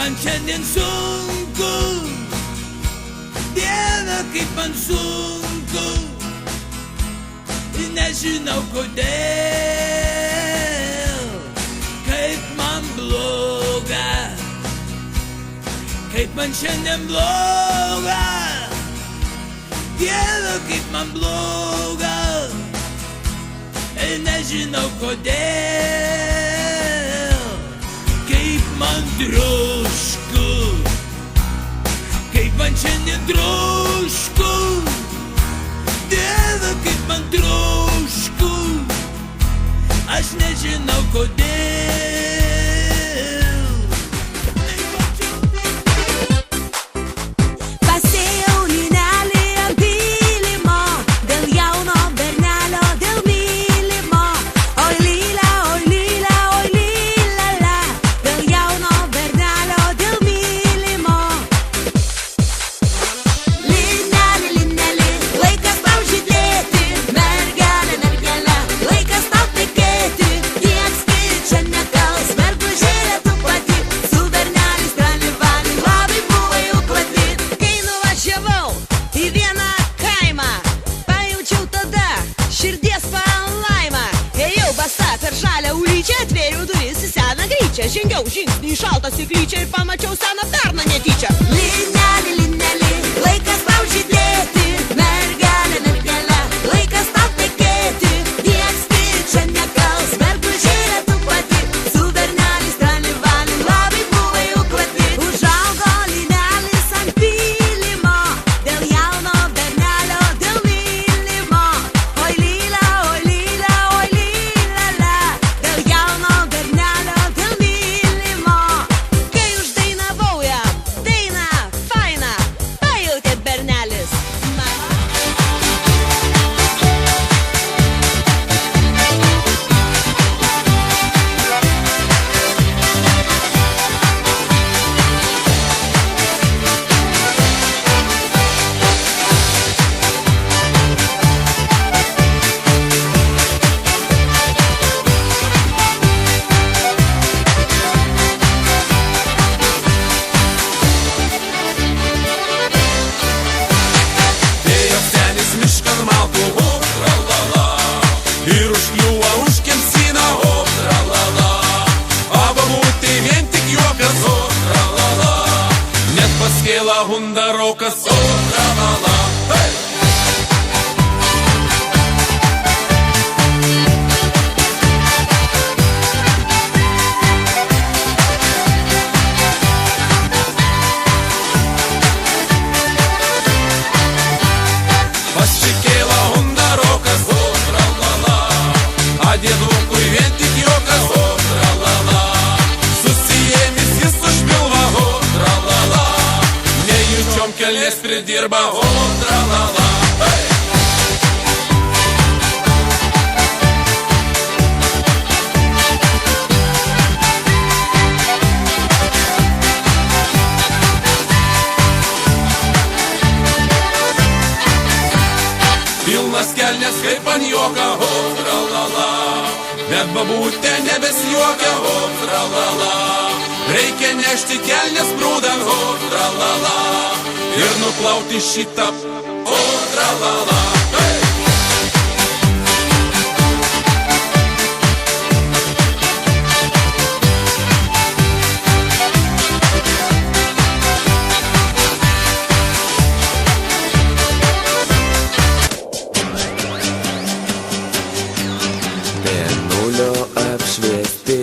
man šiandien sunku, Dieve, kaip man sunku, nežinau kodėl, kaip man bloga, kaip man šiandien bloga, Dieve, kaip man bloga, nežinau kodėl, kaip man trošku, kaip man šiandien trošku, Dieve, kaip man trošku, aš nežinau kodėl. Pasėjau lynelį ant pylimo, dėl jauno bernelio, dėl mylimo. Oi lyla, oi lyla, oi lyla, la, dėl jauno bernelio, dėl mylimo. Lynelį, lynelį, laikas tau žydėti, mergelė, mergelė, laikas tau tekėti. Nieks čia nekals, mergužėlė tu pati, su bernelis tralivalį labai buvai uklati. Kai nuvažiavau į vieną kaimą, pajaučiau tada širdies palaimą. Ėjau basa per žalią ulyčią, atvėriau duris į seną gryčią. Žengiau žingsnį į šaltą stiklyčią ir pamačiau seną tarną netyčia. Lynelį, lynelį, laikas tau žydėti, mergelė, mergelė, laikas tau tekėti. Nieks čia nekals, mergužėlė tu pati, su bernelis tralivalį labai buvai uklati. Užaugo lynelis ant pylimo, dėl jauno bernelio, dėl mylimo. Oi lyla, oi lyla, oi lyla, la, dėl jauno bernelio, dėl mylimo. Kai uždainavau jam dainą fainą, pajautė bernelis mano. Ėjo senis miškan maltų, hop, tralala, ir užkliuvo už kemsyną, hop, tralala. O bobutė vien tik juokas, hop, tralala, net paskėla hundarokas, hop, tralala. Hey! Pasikėla hundarokas, o tralala, a diedukui vien tik juokas, o tralala. Susijėmis jis užpilva, o tralala, nejučiom kelnes pridirba, o tralala. Hey! Pilnas kelnes kaip ant juoka, o tralala, bet babutė nebesijuokia, o tralala. Reikia nešti kelnes prūdan, o tralala, ir nuplauti šitą, o tralala. Hey! Mėnulio apšviesti,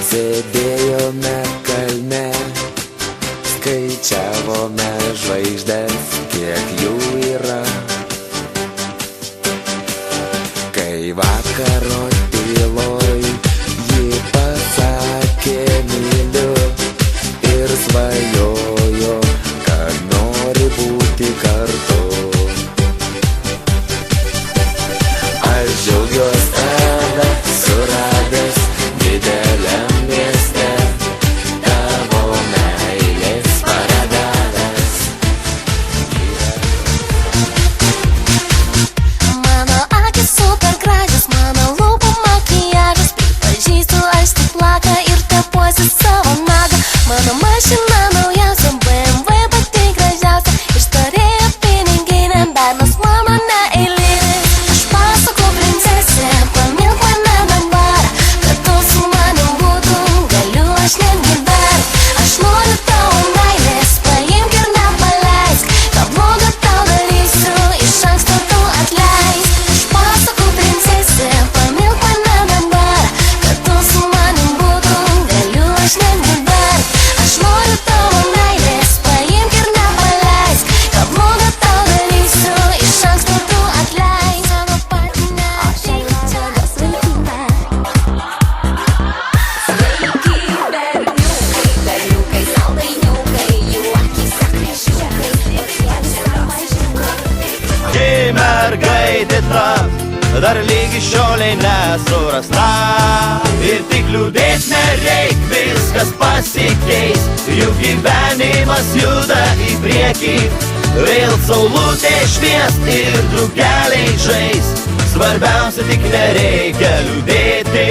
sėdėjome kalne, skaičiavome žvaigždės, kiek jų yra. Kai vakaro tyloj ji pasakė myliu ir svajojo, kad nori būti kartu. Aš džiaugiuos tave suradęs, mergaitė trap, dar lygi šioliai nesurasta. Ir tik liūdėt nereik, viskas pasikeis, juk gyvenimas juda į priekį. Vėl saulutė švies ir drugeliai žais, svarbiausia tik nereikia liūdėti.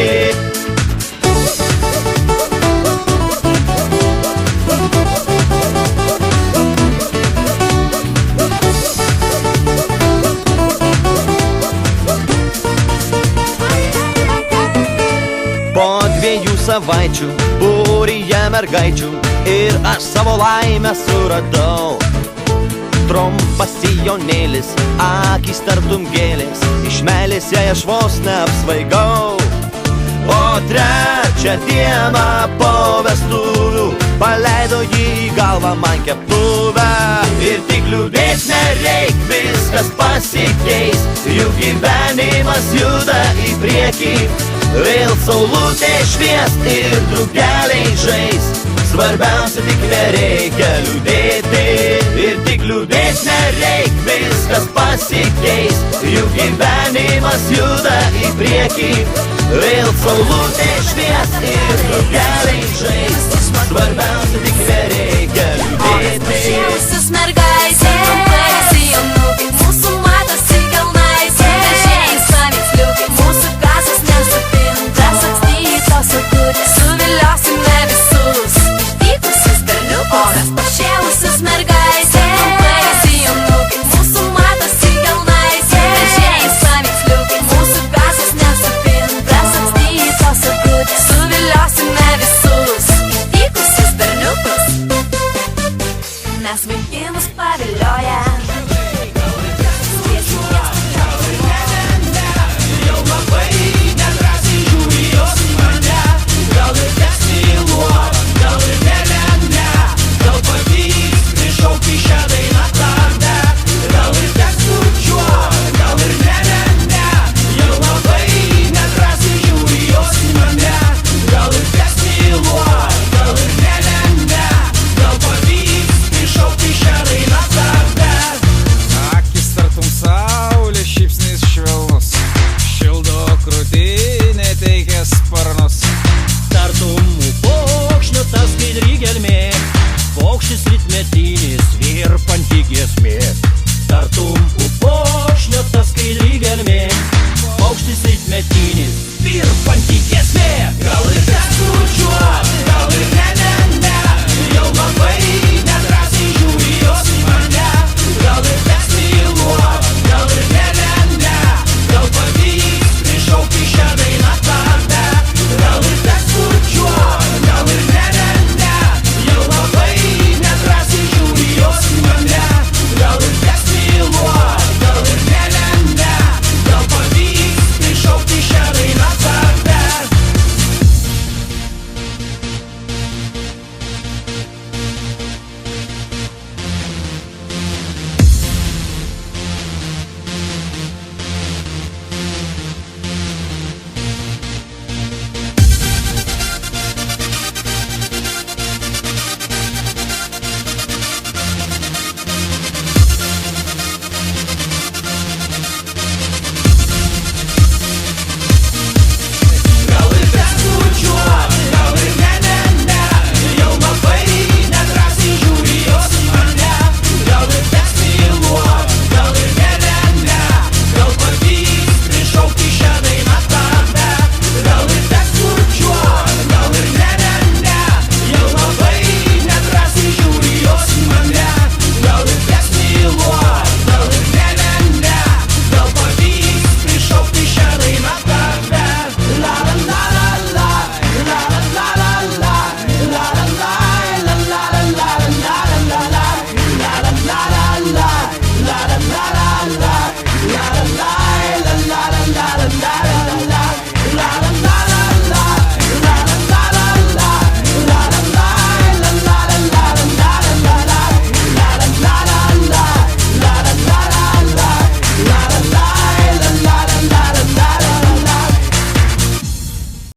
Po 2 savaičių būryje mergaičių ir aš savo laimę suradau. Trumpas sijonėlis, akys tartum gėlės, iš meilės jai aš vos neapsvaigau. O 3 dieną po vestuvių paleido jį į galvą man keptuvę. Ir tik liūdėt nereik, viskas pasikeis, juk gyvenimas juda į priekį. Vėl saulutė švies ir drugeliai žais, svarbiausia tik nereikia liūdėti. Ir tik liūdėt nereik, viskas pasikeis, juk gyvenimas juda į priekį. Vėl saulutė švies ir drugeliai žais, svarbiausia tik nereikia liūdėti. Pažiausios mergaitės